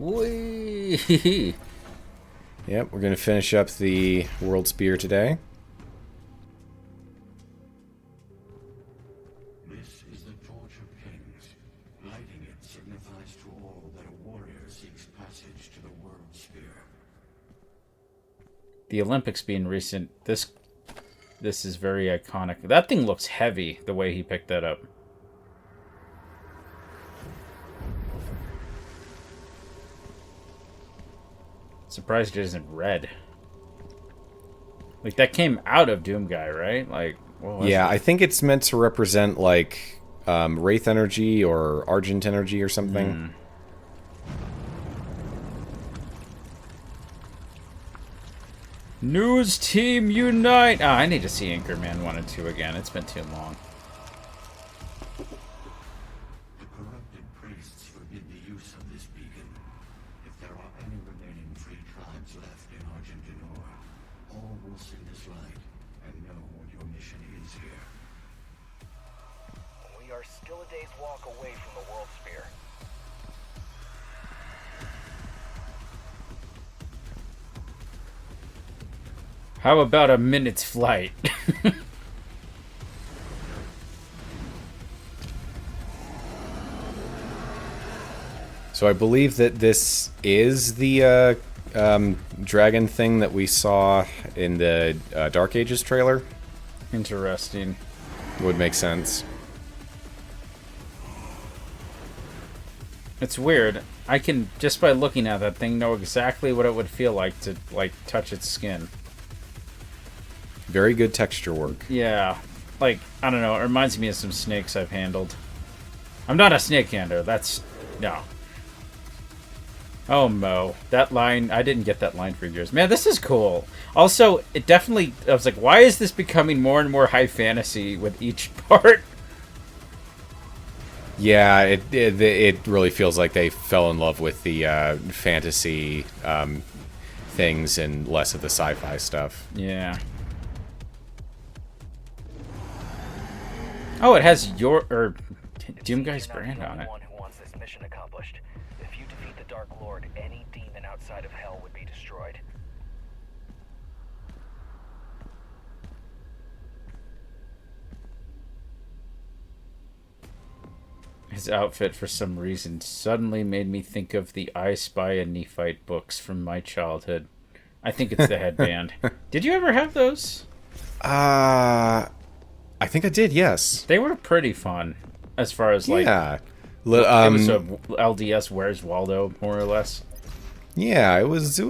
Whee! Yep, we're going to finish up the World Spear today. This is the Torch of Kings. Lighting it signifies to all that a warrior seeks passage to the World Spear. The Olympics being recent, this is very iconic. That thing looks heavy, the way he picked that up. Surprised it isn't red. Like, that came out of Doomguy, right? Like, what was Yeah, it? I think it's meant to represent, like, Wraith energy or Argent energy or something. News Team Unite! Oh, I need to see Anchorman 1 and 2 again. It's been too long. The corrupted priests forbid the use of this beacon. If there are any remaining free tribes left in Argent D'Nur, all will see this light and know what your mission is here. We are still a day's walk away from the World Spear. How about a minute's flight? So I believe that this is the dragon thing that we saw in the Dark Ages trailer. Interesting. Would make sense. It's weird. I can, just by looking at that thing, know exactly what it would feel like to, like, touch its skin. Very good texture work. Yeah. Like, I don't know, it reminds me of some snakes I've handled. I'm not a snake handler, that's... no. Oh, Mo. That line, I didn't get that line for years. Man, this is cool. Also, it definitely, I was like, why is this becoming more and more high fantasy with each part? Yeah, it really feels like they fell in love with the fantasy things and less of the sci-fi stuff. Yeah. Oh, it has your, or Doomguy's brand on it. One who wants this mission accomplished. If you defeat the Dark Lord, any demon outside of hell would be destroyed. His outfit, for some reason, suddenly made me think of the I Spy a Nephite books from my childhood. I think it's the headband. Did you ever have those? I think I did, yes. They were pretty fun, as far as, like... Yeah. it was a LDS Where's Waldo, more or less. Yeah, it was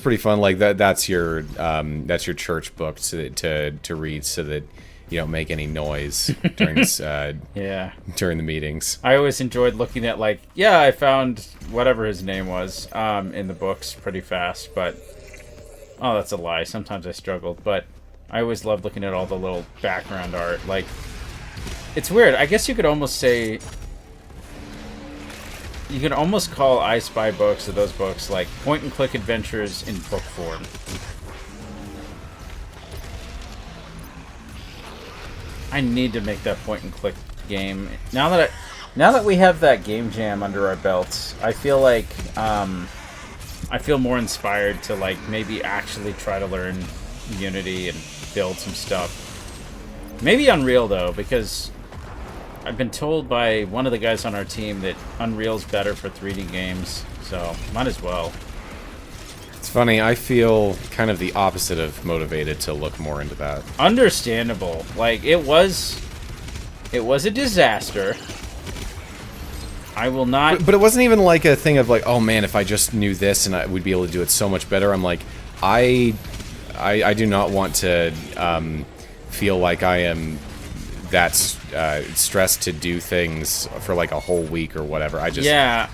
pretty fun. Like that's your church book to read so that you don't make any noise during this Yeah. during the meetings. I always enjoyed looking at, like, yeah, I found whatever his name was in the books pretty fast, but... oh, that's a lie. Sometimes I struggled, but I always loved looking at all the little background art. Like, it's weird. I guess you could almost say... you could almost call I Spy books, or those books, like point-and-click adventures in book form. I need to make that point-and-click game. Now that we have that game jam under our belts, I feel like I feel more inspired to, like, maybe actually try to learn Unity and build some stuff. Maybe Unreal, though, because I've been told by one of the guys on our team that Unreal's better for 3D games, so might as well. It's funny, I feel kind of the opposite of motivated to look more into that. Understandable. Like, it was a disaster. I will not... But it wasn't even like a thing of like, oh man, if I just knew this and I would be able to do it so much better. I'm like, I do not want to feel like I am that stressed to do things for like a whole week or whatever. I just... yeah.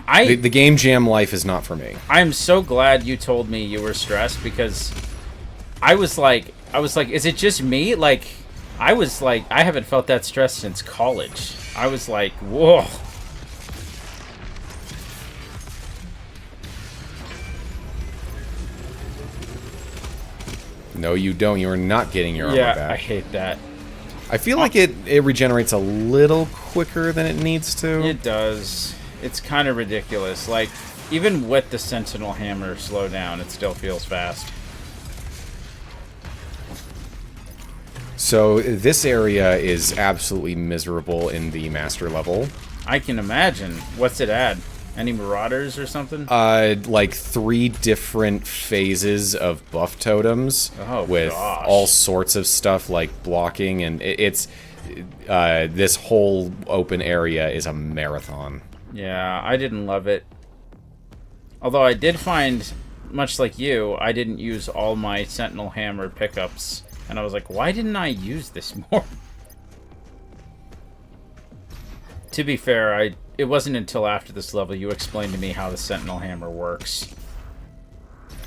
The game jam life is not for me. I'm so glad you told me you were stressed, because I was like, is it just me? Like, I was like, I haven't felt that stressed since college. I was like, whoa. No, you don't. You are not getting your armor Yeah, back. I hate that. I feel like it regenerates a little quicker than it needs to. It does. It's kind of ridiculous. Like, even with the Sentinel Hammer slowdown, it still feels fast. So this area is absolutely miserable in the master level. I can imagine. What's it add? Any marauders or something? Like 3 different phases of buff totems with all sorts of stuff like blocking, and it's this whole open area is a marathon. Yeah, I didn't love it. Although I did find, much like you, I didn't use all my Sentinel Hammer pickups, and I was like, why didn't I use this more? To be fair, it wasn't until after this level you explained to me how the Sentinel Hammer works.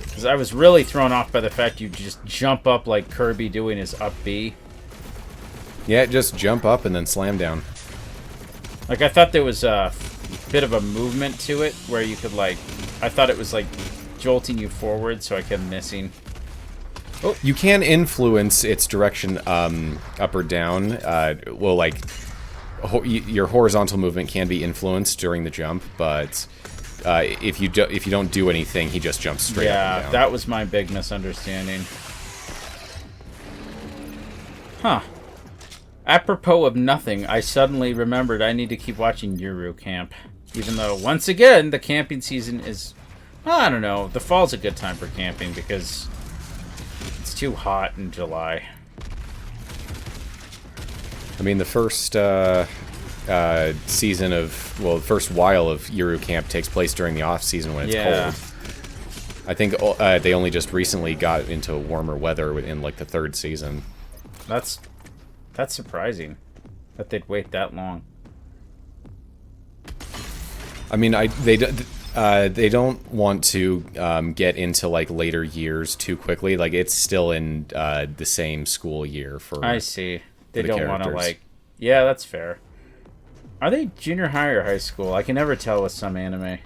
Because I was really thrown off by the fact you just jump up like Kirby doing his up B. Yeah, just jump up and then slam down. Like, I thought there was a bit of a movement to it where you could, like... I thought it was, like, jolting you forward, so I kept missing. Oh, you can influence its direction up or down. Well, like... your horizontal movement can be influenced during the jump, but if you don't do anything, he just jumps straight up and down. Yeah, that was my big misunderstanding. Huh. Apropos of nothing, I suddenly remembered I need to keep watching Yuru Camp. Even though, once again, the camping season is... Well, I don't know. The fall's a good time for camping because it's too hot in July. I mean, the first season of... Well, the first while of Yuru Camp takes place during the off-season when it's cold. I think they only just recently got into warmer weather in, like, the 3rd season. That's surprising that they'd wait that long. I mean, they don't want to get into like later years too quickly. Like it's still in the same school year for. I see. They don't want to like. Yeah, that's fair. Are they junior high or high school? I can never tell with some anime.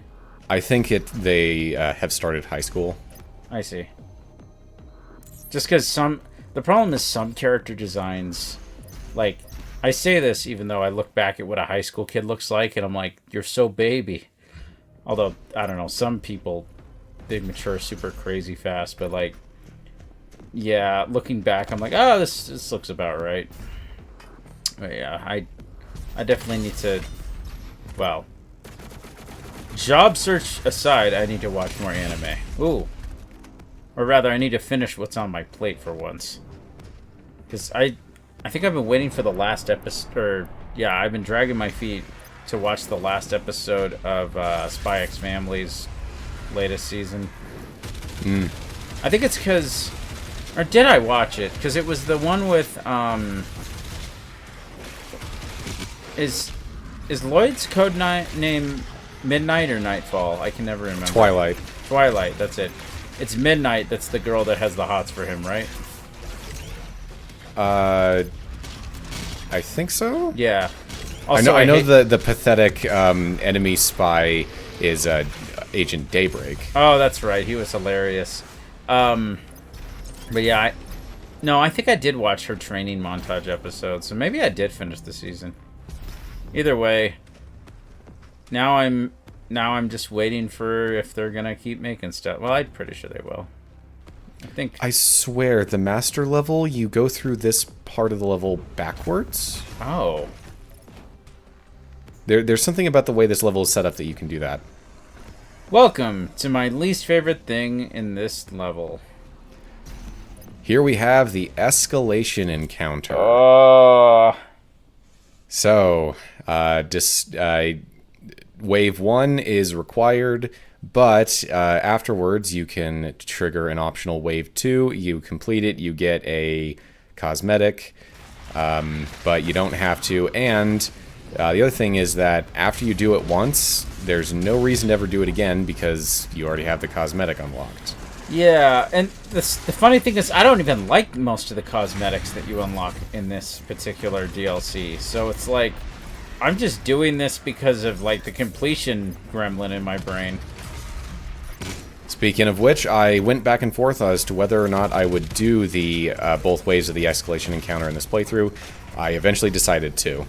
I think they have started high school. I see. Just because the problem is some character designs, like, I say this even though I look back at what a high school kid looks like, and I'm like, you're so baby. Although, I don't know, some people, they mature super crazy fast, but, like, yeah, looking back, I'm like, oh, this looks about right. But, yeah, I definitely need to, well, job search aside, I need to watch more anime. Ooh. Or rather, I need to finish what's on my plate for once. Because I think I've been waiting for the last episode, or, yeah, I've been dragging my feet to watch the last episode of Spy X Family's latest season. I think it's because, or did I watch it? Because it was the one with, is Lloyd's code name Midnight or Nightfall? I can never remember. Twilight. Twilight, that's it. It's Midnight that's the girl that has the hots for him, right? I think so? Yeah. Also, I know the pathetic enemy spy is Agent Daybreak. Oh, that's right. He was hilarious. But yeah, I think I did watch her training montage episode, so maybe I did finish the season. Either way, now I'm just waiting for if they're gonna keep making stuff. Well, I'm pretty sure they will. I swear, the master level, you go through this part of the level backwards. Oh. There's something about the way this level is set up that you can do that. Welcome to my least favorite thing in this level. Here we have the Escalation Encounter. So, Wave 1 is required, but afterwards you can trigger an optional Wave 2. You complete it, you get a cosmetic, but you don't have to. And the other thing is that after you do it once, there's no reason to ever do it again because you already have the cosmetic unlocked. Yeah, and the funny thing is I don't even like most of the cosmetics that you unlock in this particular DLC. So it's like, I'm just doing this because of, like, the completion gremlin in my brain. Speaking of which, I went back and forth as to whether or not I would do the both waves of the Escalation Encounter in this playthrough. I eventually decided to.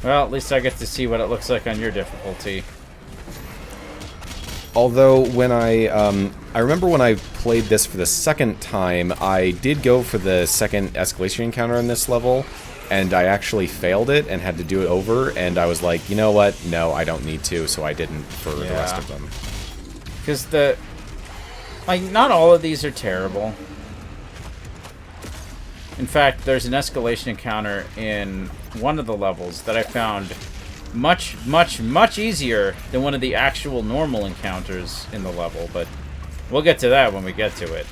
Well, at least I get to see what it looks like on your difficulty. Although, when I remember when I played this for the second time, I did go for the second escalation encounter in this level, and I actually failed it and had to do it over, and I was like, you know what? No, I don't need to, so I didn't for the rest of them. Because not all of these are terrible. In fact, there's an escalation encounter in one of the levels that I found much, much, much easier than one of the actual normal encounters in the level, but we'll get to that when we get to it.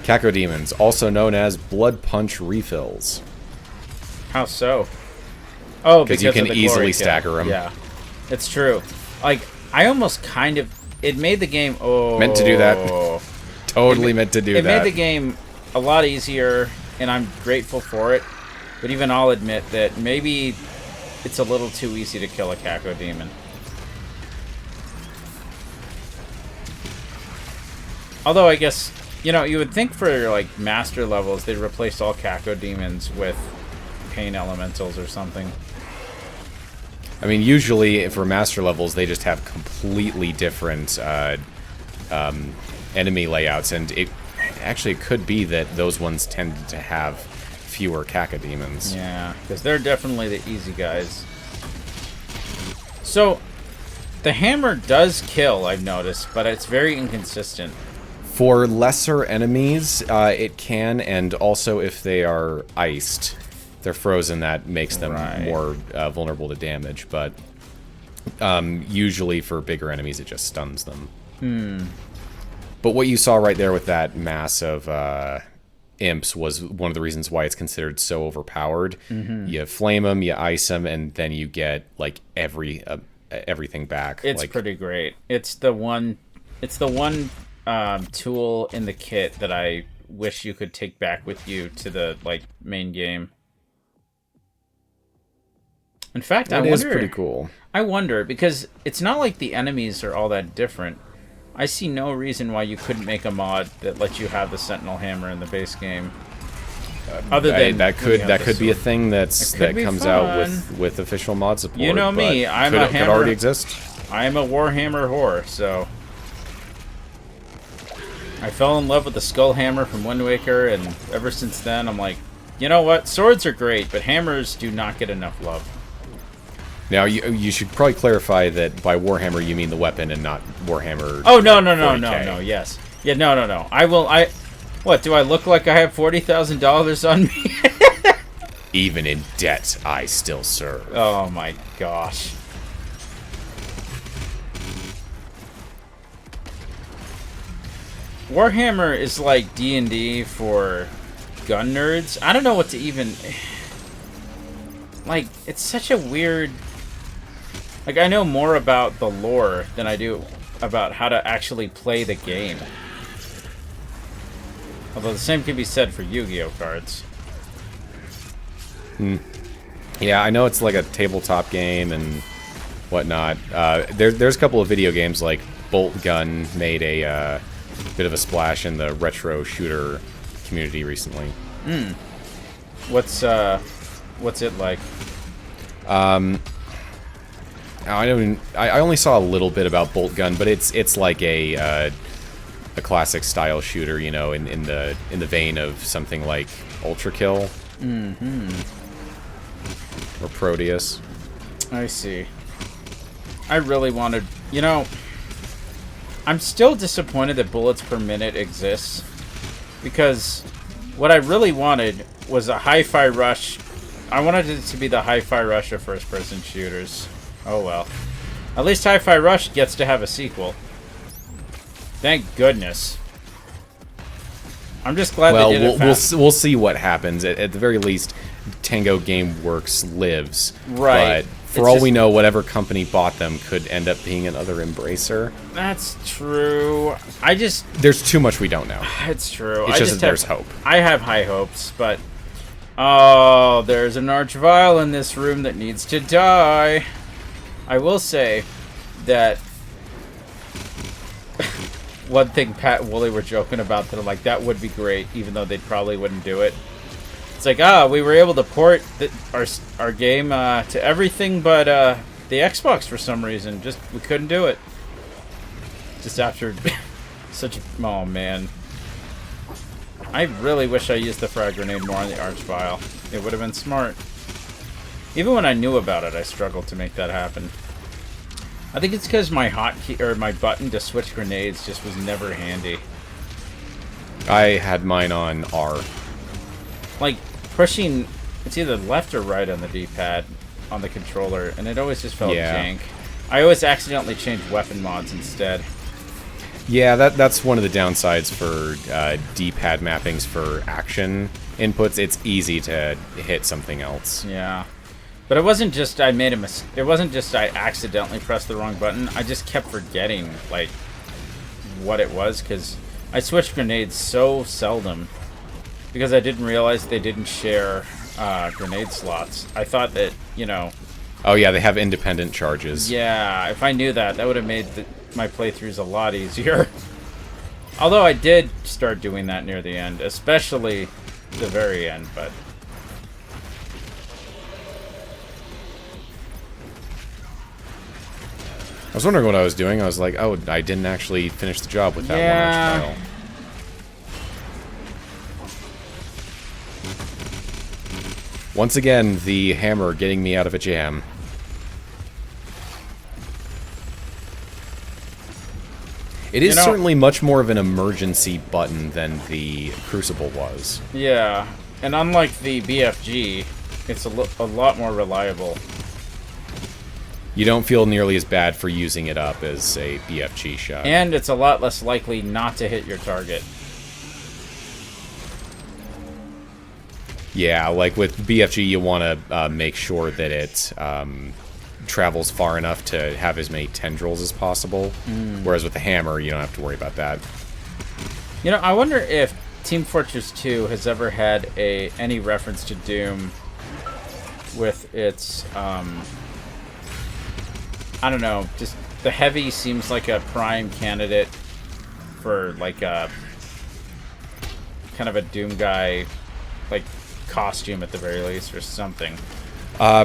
Cacodemons, also known as blood punch refills. How so? Oh, because you can of the easily glory stagger them. Yeah, it's true. Like, I almost kind of... It made the game... Oh, meant to do that. Totally meant to do that. It made the game a lot easier, and I'm grateful for it. But even I'll admit that maybe it's a little too easy to kill a Cacodemon. Although, I guess, you know, you would think for, like, master levels, they'd replace all Cacodemons with pain elementals or something. I mean, usually for master levels, they just have completely different enemy layouts, and it actually could be that those ones tend to have fewer Cacodemons. Yeah, because they're definitely the easy guys. So, the hammer does kill, I've noticed, but it's very inconsistent. For lesser enemies, it can, and also if they are iced, they're frozen, that makes them more vulnerable to damage, but usually for bigger enemies, it just stuns them. But what you saw right there with that mass of imps was one of the reasons why it's considered so overpowered. You flame them, you ice them, and then you get, like, everything back. It's like, pretty great. It's the one tool in the kit that I wish you could take back with you to the, like, main game. In fact, that is pretty cool. I wonder, because it's not like the enemies are all that different. I see no reason why you couldn't make a mod that lets you have the Sentinel Hammer in the base game. Other than that could be a thing that comes out with official mod support. You know me, could already exist. I am a Warhammer whore, so I fell in love with the Skull Hammer from Wind Waker, and ever since then, I'm like, you know what? Swords are great, but hammers do not get enough love. Now, you should probably clarify that by Warhammer you mean the weapon and not Warhammer. Oh, no, yes. Yeah, no. What, do I look like I have $40,000 on me? Even in debt, I still serve. Oh my gosh. Warhammer is like D&D for gun nerds. I don't know what to even... Like, it's such a weird... Like, I know more about the lore than I do about how to actually play the game. Although the same can be said for Yu-Gi-Oh cards. Yeah, I know it's like a tabletop game and whatnot. There's a couple of video games, like Bolt Gun made a bit of a splash in the retro shooter community recently. What's it like? I only saw a little bit about Bolt Gun, but it's like a classic style shooter, you know, in the vein of something like Ultra Kill. Or Proteus. I see. I really wanted... You know, I'm still disappointed that bullets per minute exists, because what I really wanted was a Hi-Fi Rush. I wanted it to be the Hi-Fi Rush of first-person shooters. Oh well. At least Hi-Fi Rush gets to have a sequel. Thank goodness. I'm just glad they did it fast. We'll see what happens. At the very least, Tango Gameworks lives. Right. But for all we know, whatever company bought them could end up being another Embracer. That's true. There's too much we don't know. It's true. It's just that there's hope. I have high hopes, but... Oh, there's an Archvile in this room that needs to die. I will say that one thing Pat and Wooly were joking about that I'm like, that would be great, even though they probably wouldn't do it. It's like, we were able to port our game to everything but the Xbox for some reason. Just, we couldn't do it. Just after such a... Oh, man. I really wish I used the frag grenade more on the Arch file. It would have been smart. Even when I knew about it, I struggled to make that happen. I think it's because my hotkey or my button to switch grenades just was never handy. I had mine on R. Like, pushing, it's either left or right on the D-pad on the controller, and it always just felt jank. I always accidentally changed weapon mods instead. Yeah, that's one of the downsides for D-pad mappings for action inputs. It's easy to hit something else. Yeah. But it wasn't just I made a mistake. It wasn't just I accidentally pressed the wrong button. I just kept forgetting, like, what it was, because I switched grenades so seldom. Because I didn't realize they didn't share grenade slots. I thought that, you know... Oh yeah, they have independent charges. Yeah, if I knew that, that would have made my playthroughs a lot easier. Although I did start doing that near the end, especially the very end, but... I was wondering what I was doing. I was like, oh, I didn't actually finish the job with that one arch file. Once again, the hammer getting me out of a jam. It is certainly much more of an emergency button than the Crucible was. Yeah, and unlike the BFG, it's a lot more reliable. You don't feel nearly as bad for using it up as a BFG shot. And it's a lot less likely not to hit your target. Yeah, like with BFG, you want to make sure that it travels far enough to have as many tendrils as possible. Whereas with the hammer, you don't have to worry about that. You know, I wonder if Team Fortress 2 has ever had any reference to Doom with its, I don't know, just the Heavy seems like a prime candidate for, like, a kind of a Doom guy, like, costume at the very least, or something.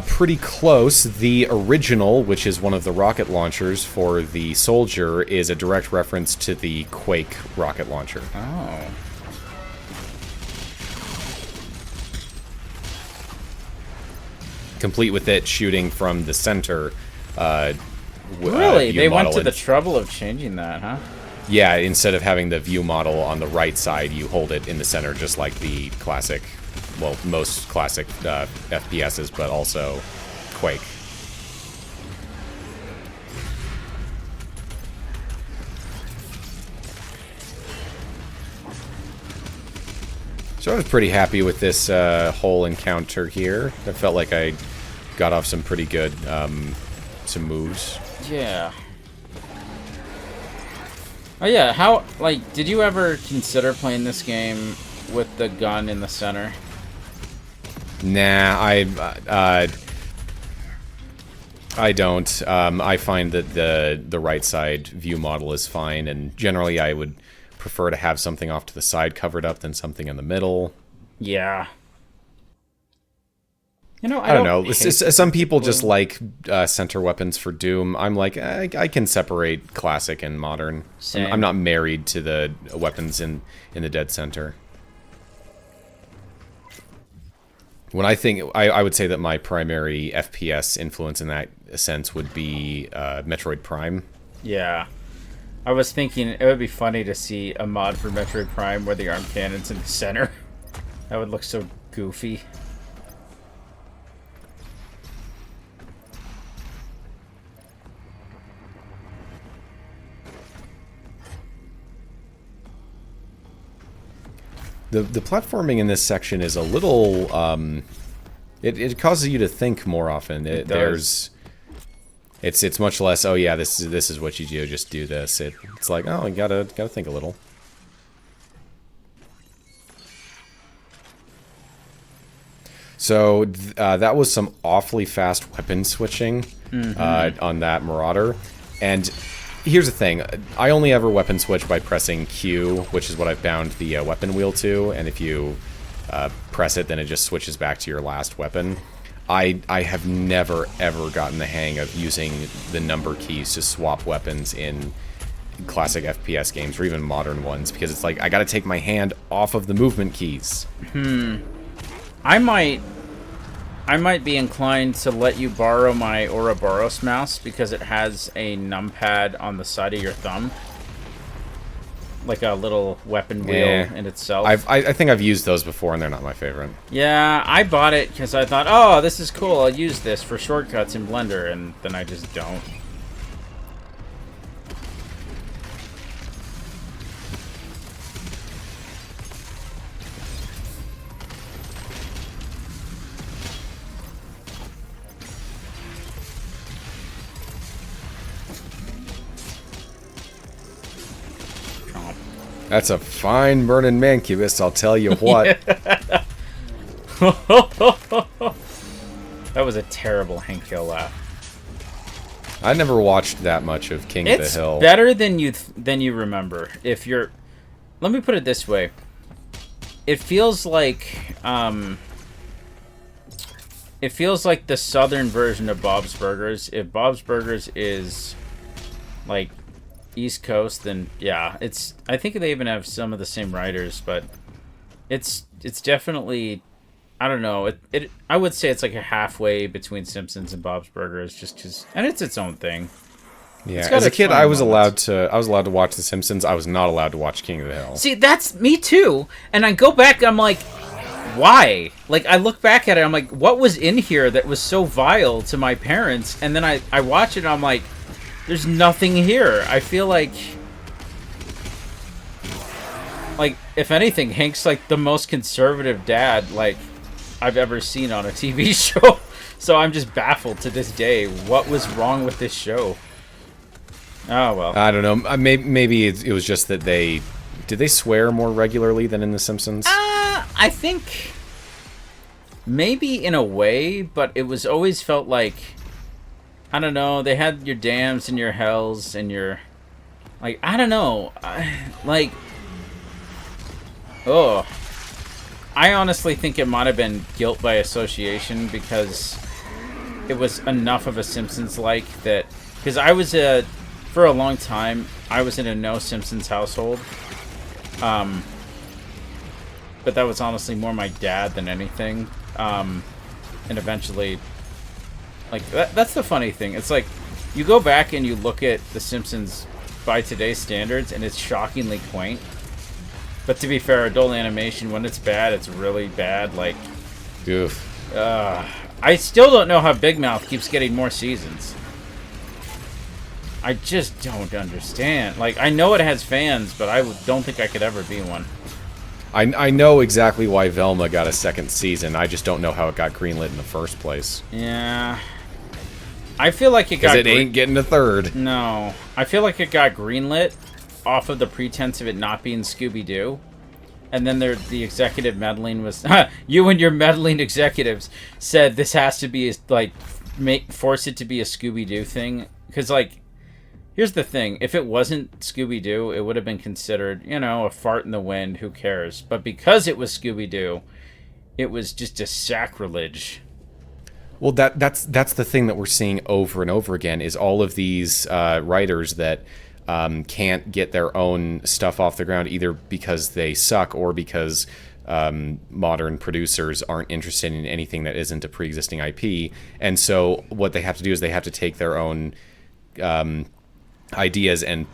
Pretty close. The original, which is one of the rocket launchers for the Soldier, is a direct reference to the Quake rocket launcher. Oh. Complete with it shooting from the center. Really? They went to the trouble of changing that, huh? Yeah, instead of having the view model on the right side, you hold it in the center, just like the classic, well, most classic FPSs, but also Quake. So I was pretty happy with this whole encounter here. I felt like I got off some pretty good some moves. Yeah. Oh yeah, how, like, did you ever consider playing this game with the gun in the center? Nah, I don't. I find that the right side view model is fine, and generally I would prefer to have something off to the side covered up than something in the middle. Yeah. You know, I don't know. Some people just like center weapons for Doom. I'm like, I can separate classic and modern. Same. I'm not married to the weapons in the dead center. When I think, I would say that my primary FPS influence in that sense would be Metroid Prime. Yeah. I was thinking it would be funny to see a mod for Metroid Prime where the arm cannon's in the center. That would look so goofy. The platforming in this section is a little, it causes you to think more often. It's much less, oh yeah, this is what you do, just do this. It's like, oh, you gotta think a little. So that was some awfully fast weapon switching on that Marauder, and here's the thing. I only ever weapon switch by pressing Q, which is what I've bound the weapon wheel to, and if you press it, then it just switches back to your last weapon. I have never, ever gotten the hang of using the number keys to swap weapons in classic FPS games, or even modern ones, because it's like, I gotta take my hand off of the movement keys. I might be inclined to let you borrow my Ouroboros mouse, because it has a numpad on the side of your thumb. Like a little weapon wheel in itself. I think I've used those before, and they're not my favorite. Yeah, I bought it because I thought, oh, this is cool. I'll use this for shortcuts in Blender, and then I just don't. That's a fine burning mancubus, I'll tell you what. That was a terrible Hank Hill laugh. I never watched that much of King of the Hill. It's better than you remember. If you're, let me put it this way. It feels like the southern version of Bob's Burgers. If Bob's Burgers is like East Coast, then yeah, I think they even have some of the same writers, but it's definitely, I don't know, I would say it's like a halfway between Simpsons and Bob's Burgers, just because, and it's its own thing. Yeah, as a kid, I was allowed to watch The Simpsons. I was not allowed to watch King of the Hill. See, that's me too. And I go back, I'm like, why? Like, I look back at it, I'm like, what was in here that was so vile to my parents? And then I watch it, and I'm like, there's nothing here. I feel like, if anything, Hank's like the most conservative dad like I've ever seen on a TV show. So I'm just baffled to this day. What was wrong with this show? Oh well. I don't know. Maybe it was just that did they swear more regularly than in The Simpsons? I think maybe in a way, but it was always felt like, I don't know, they had your dams and your hells and your, like, I don't know, I honestly think it might have been guilt by association, because it was enough of a Simpsons-like that, because for a long time, I was in a no Simpsons household, but that was honestly more my dad than anything, and eventually, like, that's the funny thing. It's like, you go back and you look at The Simpsons by today's standards, and it's shockingly quaint. But to be fair, adult animation, when it's bad, it's really bad. Like, oof. I still don't know how Big Mouth keeps getting more seasons. I just don't understand. Like, I know it has fans, but I don't think I could ever be one. I know exactly why Velma got a second season. I just don't know how it got greenlit in the first place. Yeah. I feel like it got... Because it ain't getting a third. No. I feel like it got greenlit off of the pretense of it not being Scooby-Doo. And then the executive meddling was... you and your meddling executives said this has to be, like, force it to be a Scooby-Doo thing. Because, like, here's the thing. If it wasn't Scooby-Doo, it would have been considered, you know, a fart in the wind. Who cares? But because it was Scooby-Doo, it was just a sacrilege. Well, that's the thing that we're seeing over and over again, is all of these writers that can't get their own stuff off the ground, either because they suck or because modern producers aren't interested in anything that isn't a pre-existing IP. And so what they have to do is they have to take their own ideas and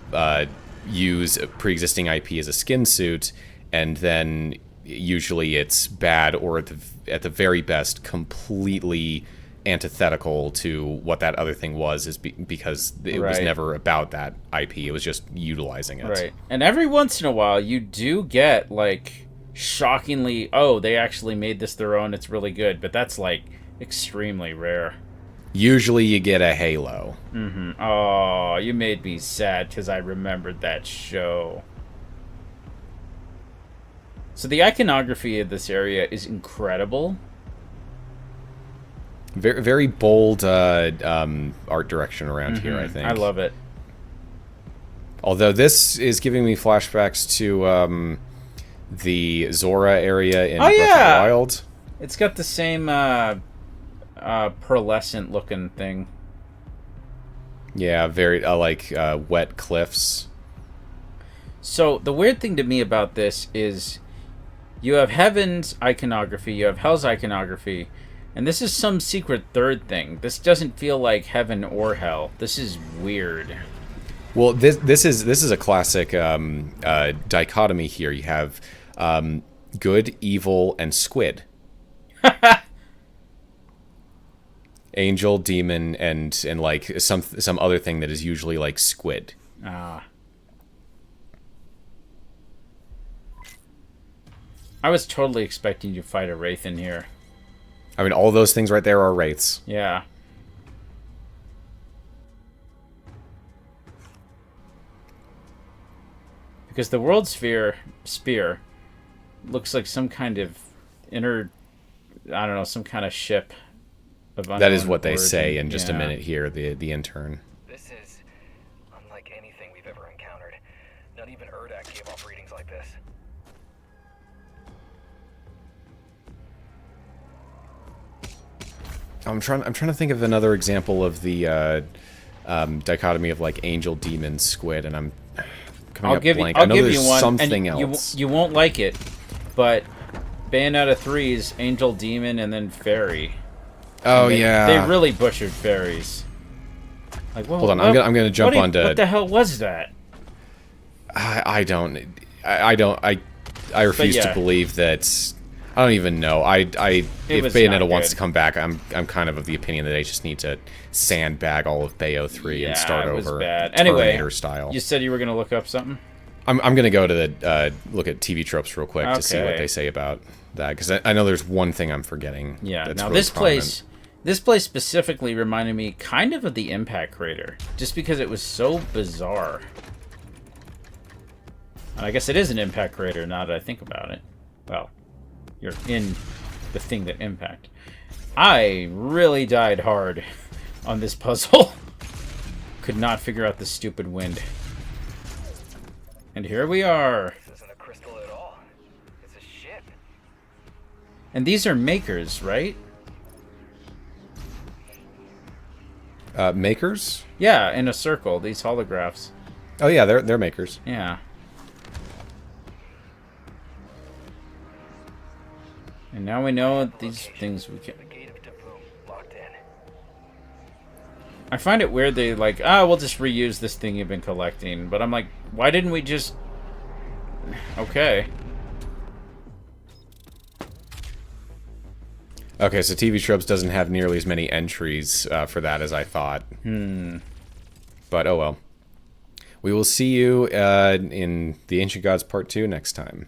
use a pre-existing IP as a skin suit, and then usually it's bad, or at the very best completely antithetical to what that other thing was, is because it was never about that IP. It was just utilizing it. Right. And every once in a while you do get, like, shockingly, oh, they actually made this their own, it's really good, but that's, like, extremely rare. Usually you get a Halo. Mm-hmm. Oh, you made me sad because I remembered that show. So the iconography of this area is incredible. Very, very bold art direction around here, I think. I love it. Although this is giving me flashbacks to the Zora area in Breath of the Wild. It's got the same pearlescent looking thing. Yeah, very like wet cliffs. So the weird thing to me about this is you have Heaven's iconography, you have Hell's iconography, and this is some secret third thing. This doesn't feel like Heaven or Hell. This is weird. Well, this is a classic dichotomy here. You have good, evil, and Squid. Angel, demon, and like some other thing that is usually like Squid. Ah. I was totally expecting you to fight a Wraith in here. I mean, all those things right there are wraiths. Yeah. Because the World Spear looks like some kind of I don't know, some kind of ship. That is what they say in just a minute here, the intern. This is unlike anything we've ever encountered. Not even Urdak gave off readings like this. I'm trying to think of another example of the dichotomy of like angel, demon, Squid, and I'm coming up blank. I know there's something else. You won't like it, but Bayonetta 3's Angel, Demon, and then Fairy. Oh, they, yeah. They really butchered fairies. Like, whoa, hold on, I'm gonna jump onto. What the hell was that? I refuse to believe that. I don't even know. If Bayonetta wants to come back, I'm kind of the opinion that they just need to sandbag all of Bayo 3 and start over. It was bad. Terminator Anyway, style. You said you were gonna look up something. I'm gonna go to the look at TV tropes real quick to see what they say about that, because I know there's one thing I'm forgetting. Yeah. That's Now really this prominent. this place specifically reminded me kind of the Impact Crater, just because it was so bizarre. And I guess it is an Impact Crater now that I think about it. Well, you're in the thing that impact. I really died hard on this puzzle. Could not figure out the stupid wind. And here we are. This isn't a crystal at all. It's a ship. And these are makers, right? Makers? Yeah, in a circle, these holographs. Oh yeah, they're makers. Yeah. And now we know these things we can. The gate of Taboom locked in. I find it weird they like, we'll just reuse this thing you've been collecting. But I'm like, why didn't we just... Okay. Okay, so TV Tropes doesn't have nearly as many entries for that as I thought. But oh well. We will see you in The Ancient Gods Part 2 next time.